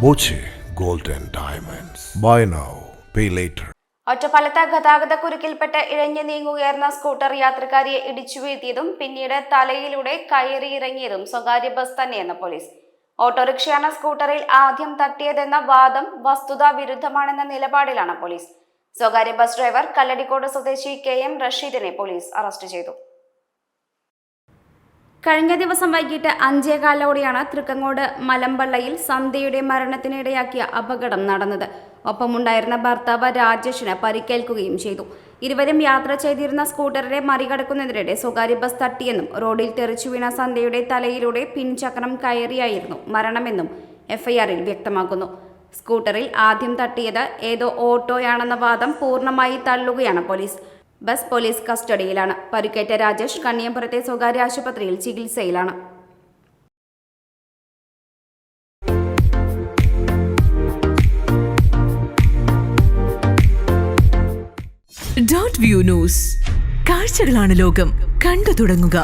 Boche gold and diamonds. Buy now, pay later. ഒറ്റപ്പാലത്ത് ഗതാഗത കുരുക്കിൽപ്പെട്ട് ഇഴഞ്ഞു നീങ്ങുകയായിരുന്ന സ്കൂട്ടർ യാത്രക്കാരിയെ ഇടിച്ചു വീഴ്ത്തിയതും പിന്നീട് തലയിലൂടെ കയറിയിറങ്ങിയതും സ്വകാര്യ ബസ് തന്നെയെന്ന് പോലീസ്. ഓട്ടോറിക്ഷയാണ് സ്കൂട്ടറിൽ ആദ്യം തട്ടിയതെന്ന വാദം വസ്തുതാ വിരുദ്ധമാണെന്ന നിലപാടിലാണ് പോലീസ്. സ്വകാര്യ ബസ് ഡ്രൈവർ കല്ലടിക്കോട് സ്വദേശി KM റഷീദിനെ പോലീസ് അറസ്റ്റ് ചെയ്തു. കഴിഞ്ഞ ദിവസം വൈകിട്ട് 5:15 തൃക്കങ്ങോട് മലമ്പള്ളയിൽ സന്ധ്യയുടെ മരണത്തിനിടയാക്കിയ അപകടം നടന്നത്. ഒപ്പമുണ്ടായിരുന്ന ഭർത്താവ് രാജേഷിന് പരിക്കേൽക്കുകയും ചെയ്തു. ഇരുവരും യാത്ര ചെയ്തിരുന്ന സ്കൂട്ടറിനെ മറികടക്കുന്നതിനിടെ സ്വകാര്യ ബസ് തട്ടിയെന്നും റോഡിൽ തെറിച്ചു വീണ സന്ധ്യയുടെ തലയിലൂടെ പിൻചക്രം കയറിയായിരുന്നു മരണമെന്നും FIR-ൽ വ്യക്തമാക്കുന്നു. സ്കൂട്ടറിൽ ആദ്യം തട്ടിയത് ഏതോ ഓട്ടോയാണെന്ന വാദം പൂർണ്ണമായി തള്ളുകയാണ് പോലീസ്. ബസ് പോലീസ് കസ്റ്റഡിയിലാണ്. പരിക്കേറ്റ രാജേഷ് കണ്ണിയമ്പുറത്തെ സ്വകാര്യ ആശുപത്രിയിൽ ചികിത്സയിലാണ്. .view news. കാഴ്ചകളാണ് ലോകം. കണ്ടു തുടങ്ങുക.